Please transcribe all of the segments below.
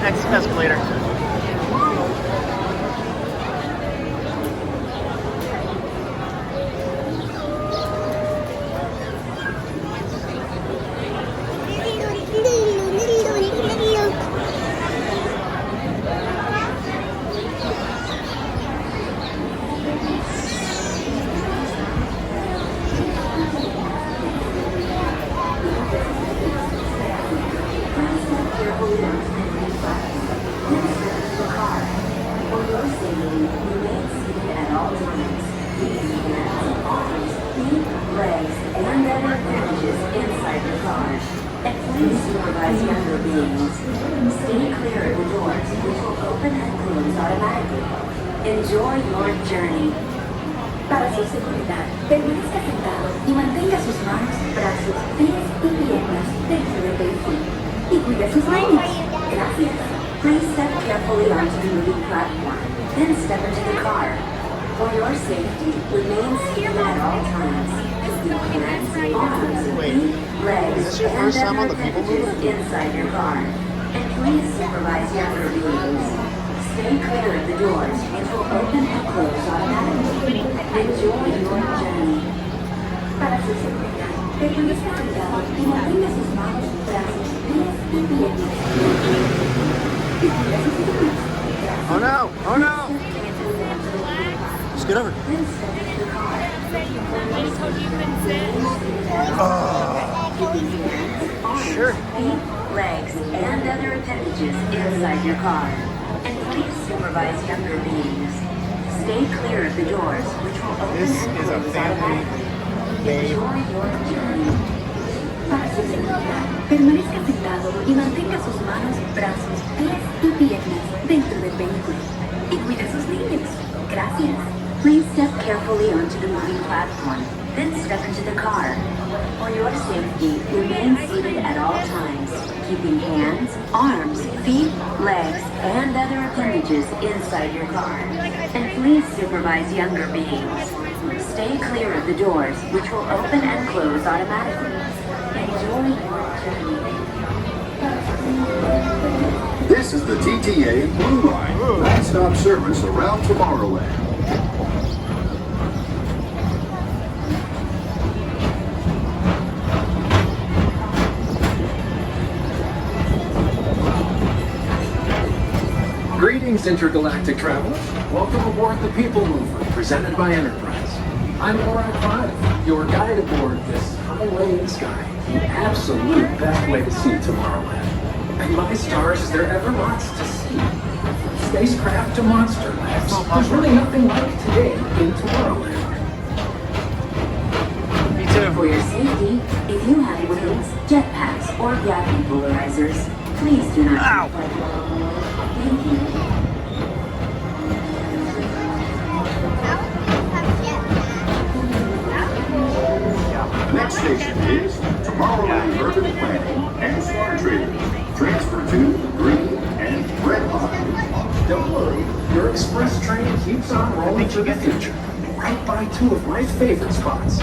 next escalator. Enjoy your journey. Para su seguridad, permanezca sentado y mantenga sus manos, brazos, pies y piernas dentro del vehículo. Y cuide sus niños. Gracias. Please step carefully onto the moving platform, then step into the car. For your safety, remain seated at all times. Hands, arms, feet, legs, Is this your first time on the PeopleMover? inside your car. And please supervise younger beings. Stay clear of the doors, which will open and close automatically. Enjoy your journey. Para su seguridad, permanezca sentado y mantenga sus manos, brazos, pies y piernas. Oh no! Oh no! Just get over. Sure. Feet, legs, and other appendages inside your car. And please supervise younger beings. Stay clear of the doors, which will open This and is a close family automatically. made. Enjoy your journey. Para su seguridad, permanezca sentado y mantenga sus manos, brazos, pies y piernas dentro del vehículo. Y cuide a sus niños. Gracias. Please step carefully onto the moving platform, then step into the car. For your safety, remain seated at all times, keeping hands, arms, feet, legs, and other appendages inside your car. And please supervise younger beings. Stay clear of the doors, which will open and close automatically. Enjoy your journey. This is the TTA Blue Line, non-stop service around Tomorrowland. Greetings, intergalactic travelers. Welcome aboard the PeopleMover, presented by Enterprise. I'm Orion 5, your guide aboard this highway in the sky, the absolute best way to see Tomorrowland. And my stars, is there ever lots to see? From spacecraft to monster labs, there's really nothing like today in Tomorrowland. Me too. For your safety, if you have wings, jetpacks, or vacuum polarizers, please do not Ow. take flight. Thank you. The next station is Tomorrowland Urban Planning and Smart Trading. Transfer to green and red line. Don't worry, your express train keeps on rolling through the future, right by two of my favorite spots.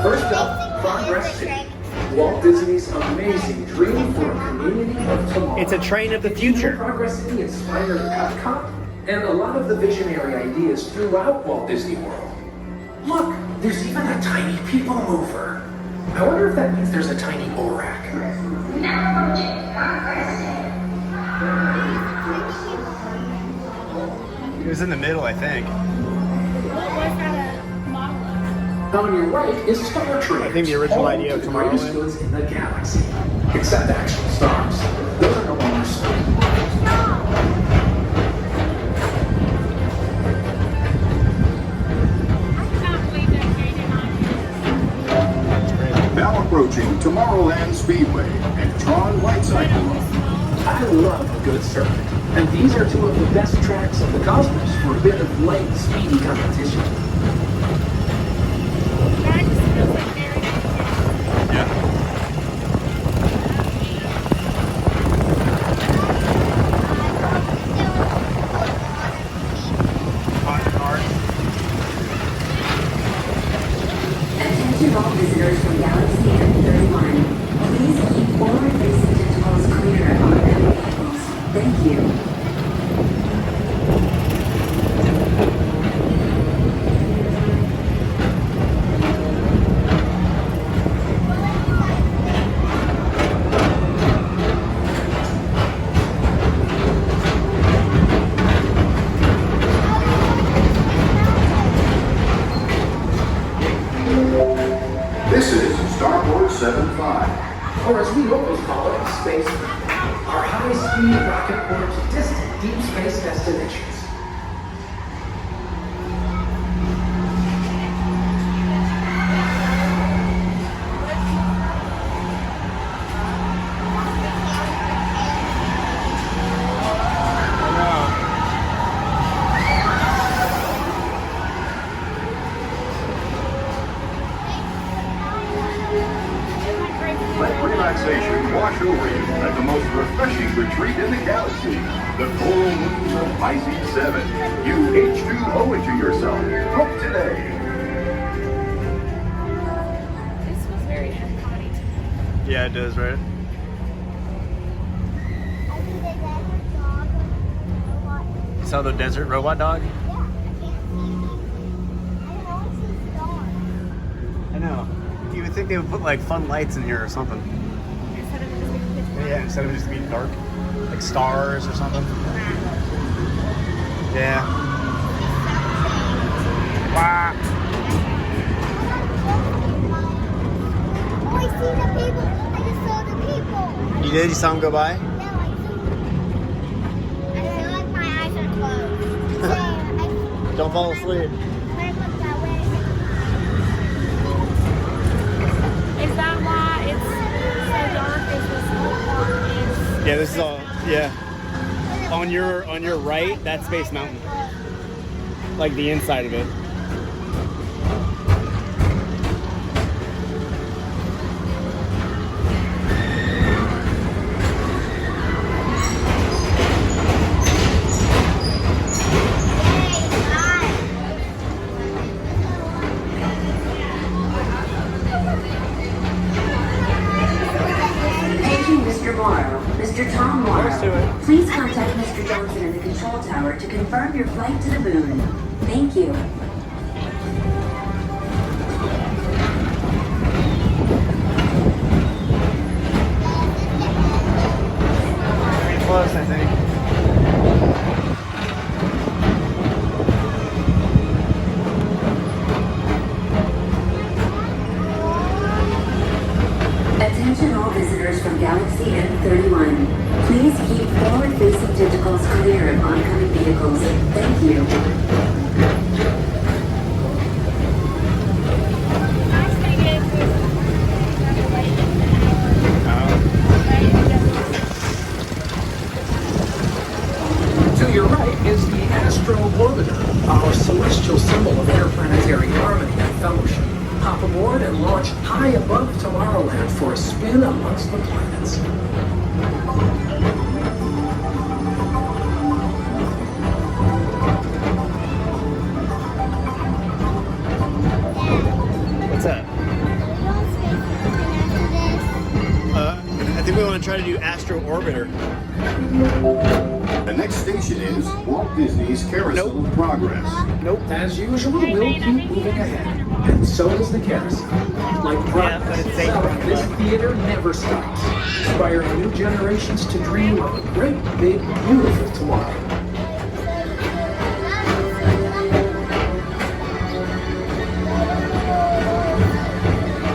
First up, Progress City. Walt Disney's amazing dream for a community of tomorrow. It's a train of the future. Progress City inspired EPCOT and a lot of the visionary ideas throughout Walt Disney World. Look, there's even a tiny PeopleMover. I wonder if that means there's a tiny ORAC. It was in the middle, I think. On your right is Star Trek. I think the original idea of the greatest Tomorrowland. goods in the galaxy, except actual stars. Those are no longer stars. Now approaching Tomorrowland Speedway and Tron Light Cycle Run. I love a good circuit, and these are two of the best tracks of the cosmos for a bit of light, speedy competition. Attention Attention all visitors from Galaxy M31. Please keep forward-facing tentacles clear of oncoming vehicles. Thank you. This is Starboard 75. Or as we locals call it, space. Our high-speed rocket port to distant deep space destinations. Let relaxation wash over you at the most refreshing retreat in the galaxy, the coral moons of Pisces 7. You H2O it to yourself. Book today. This was very funny. Yeah, it does, right? You saw the desert robot dog? I know. You would think they would put like fun lights in here or something. Instead of just being pitch black. Yeah, instead of just being dark. Like stars or something. Yeah. Wow. Oh, I see the people. I just saw the people. You did? You saw him go by? No, I feel like my eyes are closed. So, Don't fall asleep. when I look that way, Is that why it's so dark? Is this whole part is Yeah, this is all. Yeah. On your right, that's Space Mountain. Like the inside of it. Paging Mr. Morrow, Mr. Tom Morrow. Close to it. Please contact Mr. Johnson in the control tower to confirm your flight to the moon. Thank you. Pretty close, I think. Attention all visitors from Galaxy M31. Please keep forward-facing tentacles clear of oncoming vehicles. Thank you. nice thing is To your right is the Astro Orbiter, our celestial symbol of interplanetary harmony and fellowship. Hop aboard and launch high above Tomorrowland for a spin amongst the planets. What's that? I think we want to try to do Astro Orbiter. The next station is Walt Disney's Carousel of Progress. Nope. As usual, we'll keep moving ahead. And so does the carousel. Like Yeah, but it's safe. this theater never stops, inspiring new generations to dream of a great, big, beautiful tomorrow.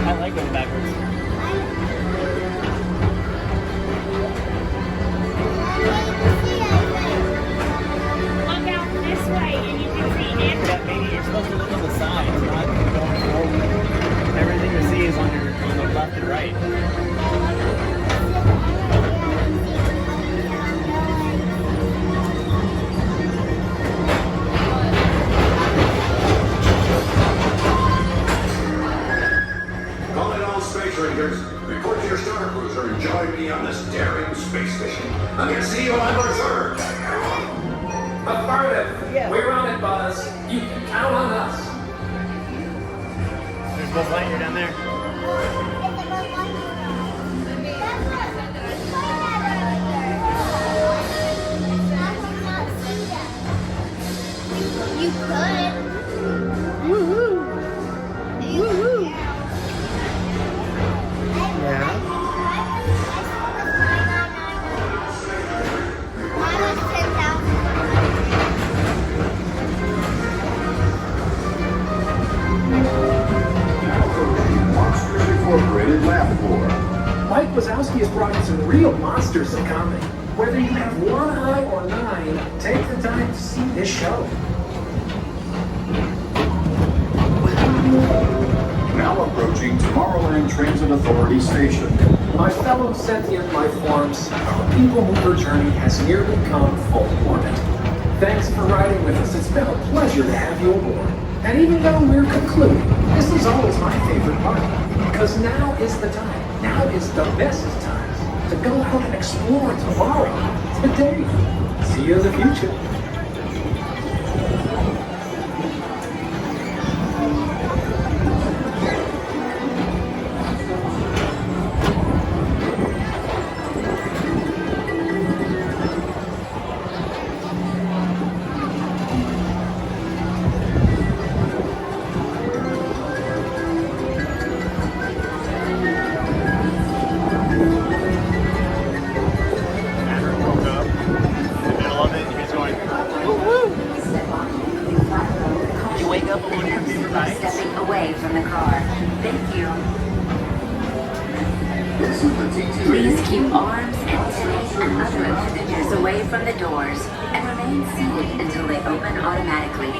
I like going backwards. look out this way and you can see it. Yeah, maybe you're supposed to look on the sides, not going forward. Everything you see is on the left and right. Calling all space rangers. Report to your star cruiser and join me on this daring space mission. I'm going to see you on Berserk. Affirmative. We're on it, Buzz. You can count on us. There's Buzz Lightyear down there. You could. Woohoo! Woohoo! Yeah. Mine was 10,000. Monsters Incorporated laugh floor. Mike Wazowski has brought you some real monsters of comedy. Whether you have one eye or nine, take the time to see this show. Now approaching Tomorrowland Transit Authority Station. My fellow sentient life forms, our PeopleMover journey has nearly come full orbit. Thanks for riding with us. It's been a pleasure to have you aboard. And even though we're concluding, this is always my favorite part. Because now is the time. Now is the best time to go out and explore tomorrow. Today. See you in the future. Maverick woke up in the middle of it. He was going, woo-woo! You wake up on one of your favorite nights? Stepping away from the car. Thank you. This is the TTA. Please keep arms, antennae, and other appendages away from the doors and remain seated until they open automatically.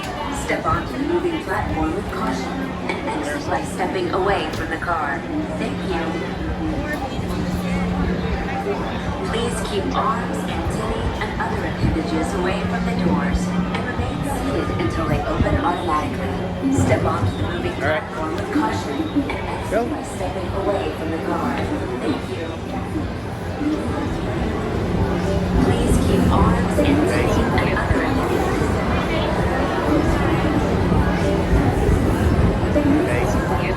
Step onto the moving platform with caution and exit by stepping away from the car. Thank you. Please keep arms, antennae, and other appendages away from the doors and remain seated until they open automatically. Step onto the moving platform with caution and exit by stepping away from the car. Thank you. Please keep arms, antennae, and other appendages. Thank you.